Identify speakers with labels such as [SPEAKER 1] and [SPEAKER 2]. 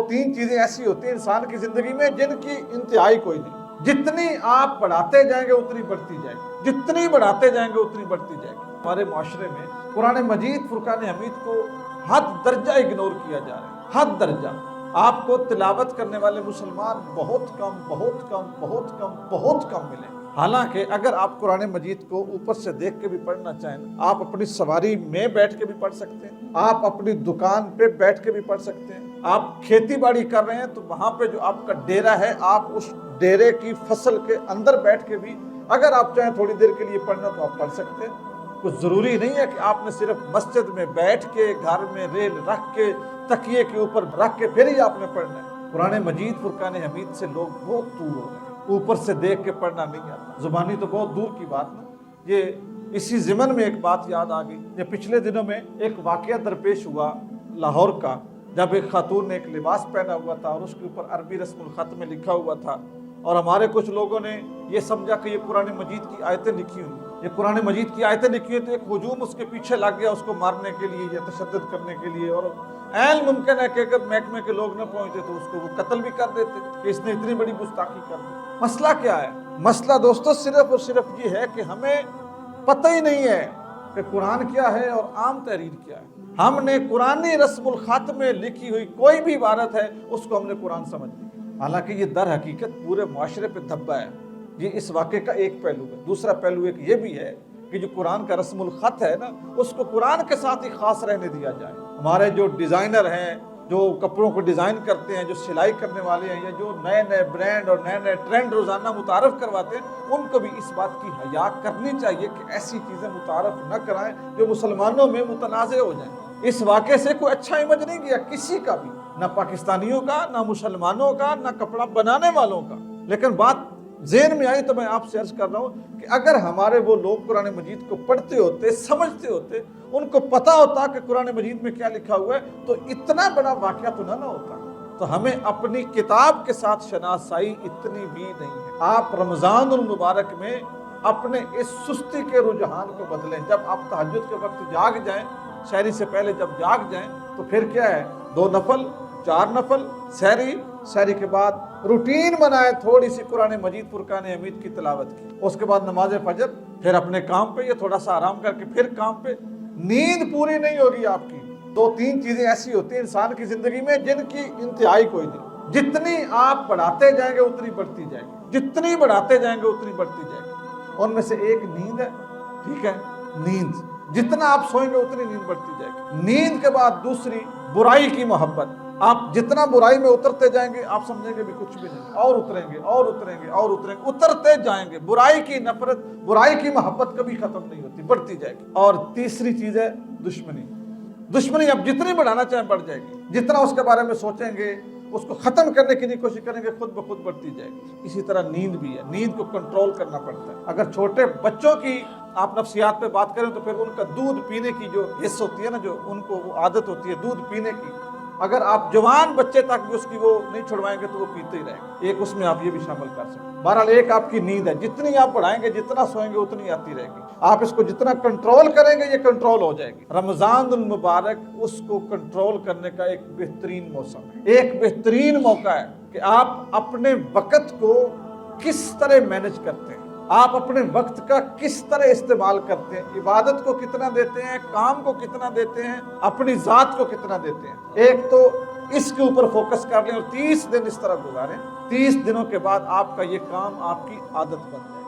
[SPEAKER 1] तीन चीजें ऐसी होती हैं इंसान की जिंदगी में जिनकी इंतहाई कोई नहीं। जितनी आप बढ़ाते जाएंगे उतनी बढ़ती जाएगी, जितनी बढ़ाते जाएंगे उतनी बढ़ती जाएगी। हमारे माशरे में कुरान मजीद फुरकान हमीद को हद दर्जा इग्नोर किया जा रहा है, हद दर्जा। आपको तिलावत करने वाले मुसलमान बहुत कम बहुत कम बहुत कम बहुत कम मिले। हालांकि अगर आप कुरान मजीद को ऊपर से देख के भी पढ़ना चाहें, आप अपनी सवारी में बैठ के भी पढ़ सकते हैं, आप अपनी दुकान पे बैठ के भी पढ़ सकते हैं, आप खेती बाड़ी कर रहे हैं तो वहां पे जो आपका डेरा है, आप उस डेरे की फसल के अंदर बैठ के भी अगर आप चाहें थोड़ी देर के लिए पढ़ना तो आप पढ़ सकते हैं। कुछ जरूरी नहीं है कि आपने सिर्फ मस्जिद में बैठ के, घर में रेल रख के, तकिए के ऊपर रख के फिर ही आपने पढ़ना है। कुरान मजीद फुरकान हमीद से लोग बहुत दूर हो गए, ऊपर से देख के पढ़ना नहीं आता, जुबानी तो बहुत दूर की बात ना। ये इसी ज़िमन में एक बात याद आ गई। ये पिछले दिनों में एक वाकया दरपेश हुआ लाहौर का, जब एक खातून ने एक लिबास पहना हुआ था और उसके ऊपर अरबी रस्मुल खत में लिखा हुआ था, और हमारे कुछ लोगों ने ये समझा कि ये कुरान मजीद की आयतें लिखी हुई, ये कुरान मजीद की आयतें लिखी हुई, तो एक हुजूम उसके पीछे लग गया उसको मारने के लिए या तशद्दुद करने के लिए। और ऐन मुमकिन है कि अगर महकमे के लोग न पहुंचते तो उसको वो कत्ल भी कर देते कि इसने इतनी बड़ी गुस्ताखी कर दी। मसला क्या है? मसला दोस्तों सिर्फ और सिर्फ ये है कि हमें पता ही नहीं है कि कुरान क्या है और आम तहरीर क्या है। हमने कुरानी रस्मुल खत में लिखी हुई कोई भी इबारत है उसको हमने कुरान समझ ली, हालांकि ये दर हकीकत पूरे माशरे पे धब्बा है। ये इस वाक़े का एक पहलू है। दूसरा पहलू एक ये भी है कि जो कुरान का रस्मुल खत है ना, उसको कुरान के साथ ही खास रहने दिया जाए। हमारे जो डिज़ाइनर हैं, जो कपड़ों को डिज़ाइन करते हैं, जो सिलाई करने वाले हैं, या जो नए नए ब्रांड और नए नए ट्रेंड रोज़ाना मुतारफ़ करवाते हैं, उनको भी इस बात की हया करनी चाहिए कि ऐसी चीज़ें मुतारफ़ न कराएं जो मुसलमानों में मुतनाज़े हो जाएं। इस वाक़े से कोई अच्छा इमेज नहीं गया किसी का भी, ना पाकिस्तानियों का, ना मुसलमानों का, ना कपड़ा बनाने वालों का। लेकिन बात ज़हन में आई तो मैं आपसे अर्ज़ कर रहा हूँ कि अगर हमारे वो लोग कुरान मजीद को पढ़ते होते, समझते होते, उनको पता होता कि कुरान मजीद में क्या लिखा हुआ है, तो इतना बड़ा वाक़या तो ना होता। तो हमें अपनी किताब के साथ शनासाई इतनी भी नहीं है। आप रमज़ानुल मुबारक में अपने इस सुस्ती के रुझान को बदलें। जब आप तहज्जुद के वक्त जाग जाएं, सहरी से पहले जब जाग जाएं, तो फिर क्या है, 2 नफल 4 नफल, सहरी के बाद रूटीन बनाए थोड़ी सी कुरान मजीद फुरकान हमीद की तिलावत की, उसके बाद नमाज फजर, फिर अपने काम पे या थोड़ा सा आराम करके फिर काम पे। नींद पूरी नहीं होगी आपकी। 2-3 चीजें ऐसी होती हैं इंसान की जिंदगी में जिनकी इंतहाई कोई नहीं। जितनी आप बढ़ाते जाएंगे उतनी बढ़ती जाएगी, जितनी बढ़ाते जाएंगे उतनी बढ़ती जाएगी। उनमें से एक नींद है, ठीक है, नींद। जितना आप सोएंगे उतनी नींद बढ़ती जाएगी। नींद के बाद दूसरी बुराई की मोहब्बत। आप जितना बुराई में उतरते जाएंगे आप समझेंगे भी कुछ भी नहीं, और उतरेंगे और उतरेंगे और उतरेंगे, उतरते जाएंगे। बुराई की नफरत, बुराई की मोहब्बत कभी खत्म नहीं होती, बढ़ती जाएगी। और तीसरी चीज है दुश्मनी। दुश्मनी आप जितनी बढ़ाना चाहें बढ़ जाएगी, जितना उसके बारे में सोचेंगे, उसको खत्म करने की नहीं कोशिश करेंगे, खुद ब खुद बढ़ती जाएगी। इसी तरह नींद भी है, नींद को कंट्रोल करना पड़ता है। अगर छोटे बच्चों की आप नफ्सियात पे बात करें तो फिर उनका दूध पीने की जो हिस्स होती है ना, जो उनको वो आदत होती है दूध पीने की, अगर आप जवान बच्चे तक भी उसकी वो नहीं छुड़वाएंगे तो वो पीते ही रहेंगे। एक उसमें आप ये भी शामिल कर सकते हैं। बहरहाल एक आपकी नींद है, जितनी आप बढ़ाएंगे, जितना सोएंगे उतनी आती रहेगी। आप इसको जितना कंट्रोल करेंगे ये कंट्रोल हो जाएगी। रमज़ानुल मुबारक उसको कंट्रोल करने का एक बेहतरीन मौसम है, एक बेहतरीन मौका है कि आप अपने वक़्त को किस तरह मैनेज करते हैं, आप अपने वक्त का किस तरह इस्तेमाल करते हैं, इबादत को कितना देते हैं, काम को कितना देते हैं, अपनी ज़ात को कितना देते हैं। एक तो इसके ऊपर फोकस कर लें और 30 दिन इस तरह गुजारें। 30 दिनों के बाद आपका ये काम आपकी आदत बन जाए।